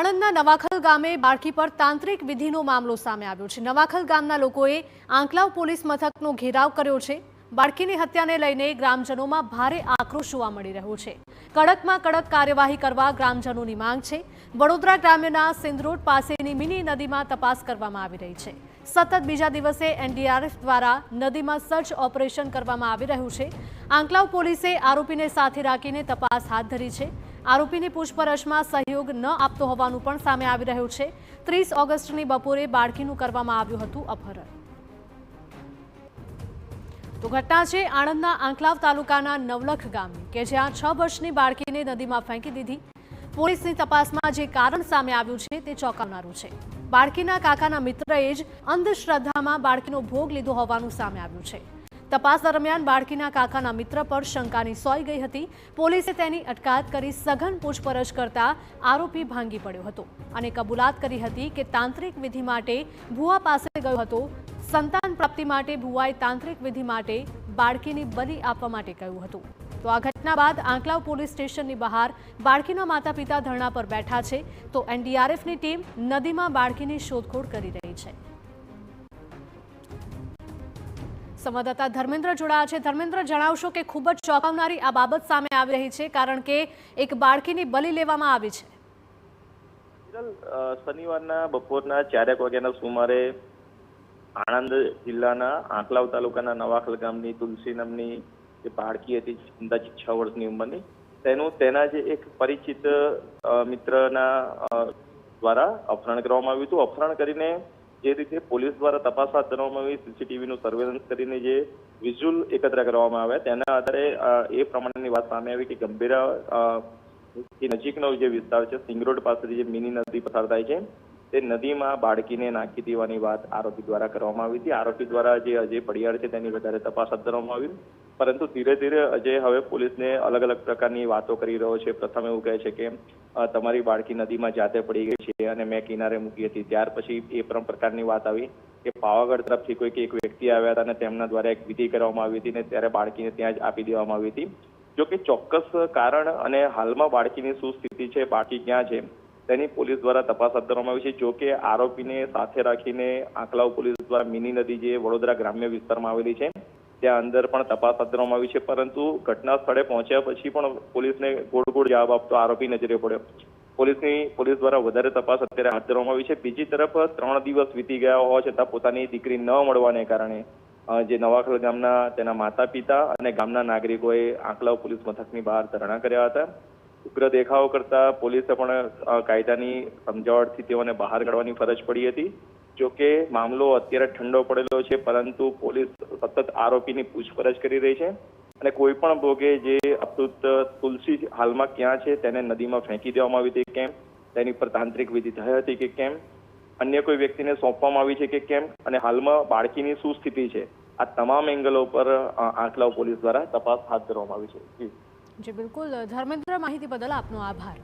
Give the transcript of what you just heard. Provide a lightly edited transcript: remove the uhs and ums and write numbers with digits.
આણંદના નવાખલ ગામે બાળકી પર તાંત્રિક વિધિનો મામલો સામે આવ્યો છે। નવાખલ ગામના લોકોએ આંકલાવ પોલીસ મથકનો ઘેરાવ કર્યો છે। બાળકીની હત્યાને લઈને ગ્રામજનોમાં ભારે આક્રોશ જોવા મળી રહ્યો છે। કડકમાં કડક કાર્યવાહી કરવા ગ્રામજનોની માંગ છે। વડોદરા ગ્રામ્યના સિંદરોડ પાસેની મિની નદીમાં તપાસ કરવામાં આવી રહી છે। સતત બીજા દિવસે એનડીઆરએફ દ્વારા નદીમાં સર્ચ ઓપરેશન કરવામાં આવી રહ્યું છે। આંકલાવ પોલીસે આરોપીને સાથે રાખીને તપાસ હાથ ધરી છે। આરોપીની પૂછપરછમાં સહયોગ ન આપતો હોવાનું પણ સામે આવી રહ્યું છે। 30 ઓગસ્ટની બપોરે બાળકીનું કરવામાં આવ્યું હતું અપહરણ। તો ઘટના છે આણંદના આંકલાવ તાલુકાના નવલખ ગામની કે જ્યાં 6 વર્ષની બાળકીને નદીમાં ફેંકી દીધી। પોલીસની તપાસમાં જે કારણ સામે આવ્યું છે તે ચોંકાવનારું છે। બાળકીના કાકાના મિત્રએ જ અંધશ્રદ્ધામાં બાળકીનો ભોગ લીધો હોવાનું સામે આવ્યું છે। તપાસ દરમિયાન બાળકીના કાકાના મિત્ર પર શંકાની સોય ગઈ હતી। પોલીસે તેની અટકાયત કરી સઘન પૂછપરછ કરતા આરોપી ભાંગી પડ્યો હતો અને કબૂલાત કરી હતી કે તાંત્રિક વિધિ માટે ભુવા પાસે ગયો હતો। સંતાન પ્રાપ્તિ માટે ભુવાએ તાંત્રિક વિધિ માટે બાળકીની બલિ આપવા માટે કહ્યું હતું। તો આ ઘટના બાદ આંકલાવ પોલીસ સ્ટેશનની બહાર બાળકીના માતા પિતા ધરણા પર બેઠા છે તો એનડીઆરએફની ટીમ નદીમાં બાળકીની શોધખોળ કરી રહી છે। સંવાદદાતા ધર્મેન્દ્ર જોડાયા છે। ધર્મેન્દ્ર, જણાવશો કે ખૂબ જ ચોંકાવનારી આ બાબત સામે આવી રહી છે કારણ કે એક બાળકીની બલિ લેવામાં આવી છે। શનિવારના બપોરના 4 વાગ્યાના સુમારે આણંદ જિલ્લાના આંકલાવ તાલુકાના નવાખલ ગામની તુલસી નામની જે બાળકી હતી અંદાજિત 6 વર્ષની ઉંમરની તેના જે એક પરિચિત મિત્રના દ્વારા અપહરણ કરવામાં આવ્યું હતું। અપહરણ કરીને જે રીતે પોલીસ દ્વારા તપાસ હાથ ધરવામાં આવી, સીસીટીવીનું સર્વેલન્સ કરીને જે વિઝ્યુઅલ એકત્ર કરવામાં આવ્યા તેના આધારે એ પ્રમાણેની વાત સામે આવી કે ગંભીરા નજીકનો જે વિસ્તાર છે સિંગરોડ પાસેથી જે મિની નદી પસાર થાય છે તે નદીમાં બાળકીને નાખી દેવાની વાત આરોપી દ્વારા કરવામાં આવી હતી। આરોપી દ્વારા જે અજય પડિયાર છે તેની વધારે તપાસ હાથ ધરવામાં આવી, પરંતુ ધીરે ધીરે અજય હવે પોલીસને અલગ અલગ પ્રકારની વાતો કરી રહ્યો છે। પ્રથમ એવું કહે છે કે તમારી બાળકી નદીમાં જાતે પડી ગઈ છે અને મેં કિનારે મૂકી હતી। ત્યાર પછી એ પ્રકારની વાત આવી કે પાવાગઢ તરફથી કોઈ એક વ્યક્તિ આવ્યા હતા અને તેમના દ્વારા એક વિધિ કરવામાં આવી હતી ને ત્યારે બાળકીને ત્યાં જ આપી દેવામાં આવી હતી। જો કે ચોક્કસ કારણ અને હાલમાં બાળકીની શું સ્થિતિ છે, બાળકી ક્યાં છે તેની પોલીસ દ્વારા તપાસ હાથ ધરવામાં આવી છે। જો કે આરોપીને સાથે રાખીને આંકલાવ પોલીસ દ્વારા મિની નદી જે વડોદરા ગ્રામ્ય વિસ્તારમાં આવેલી છે ત્યાં અંદર પણ તપાસ હાથ ધરવામાં આવી છે, પરંતુ ઘટના સ્થળે પહોંચ્યા પછી પણ પોલીસને ગોળ ગોળ જવાબ આપતો આરોપી નજરે પડ્યો। પોલીસ દ્વારા વધારે તપાસ અત્યારે હાથ ધરવામાં આવી છે। બીજી તરફ 3 દિવસ વીતી ગયા હોવા છતાં પોતાની દીકરી ન મળવાને કારણે જે નવાખલ ગામના તેના માતા પિતા અને ગામના નાગરિકોએ આંકલાવ પોલીસ મથકની બહાર ધરણા કર્યા હતા। ઉગ્ર દેખાવો કરતા પોલીસે પણ કાયદાની સમજાવટથી તેઓને બહાર કાઢવાની ફરજ પડી હતી। જો કે મામલો અત્યારે ઠંડો પડેલો છે, પરંતુ પોલીસ સતત આરોપીની પૂછપરછ કરી રહી છે અને કોઈ પણ ભોગે જે અપહૃત તુલસી હાલમાં ક્યાં છે તેને નદીમાં ફેંકી દેવામાં આવી હતી કેમ, તેની પર તાંત્રિક વિધિ થઈ હતી કે કેમ, અન્ય કોઈ વ્યક્તિને સોંપવામાં આવી છે કે કેમ અને હાલમાં બાળકીની શું સ્થિતિ છે, આ તમામ એંગલો પર આંકલાવ પોલીસ દ્વારા તપાસ હાથ ધરવામાં આવી છે। જી બિલકુલ ધર્મેન્દ્ર, માહિતી બદલ આપનો આભાર।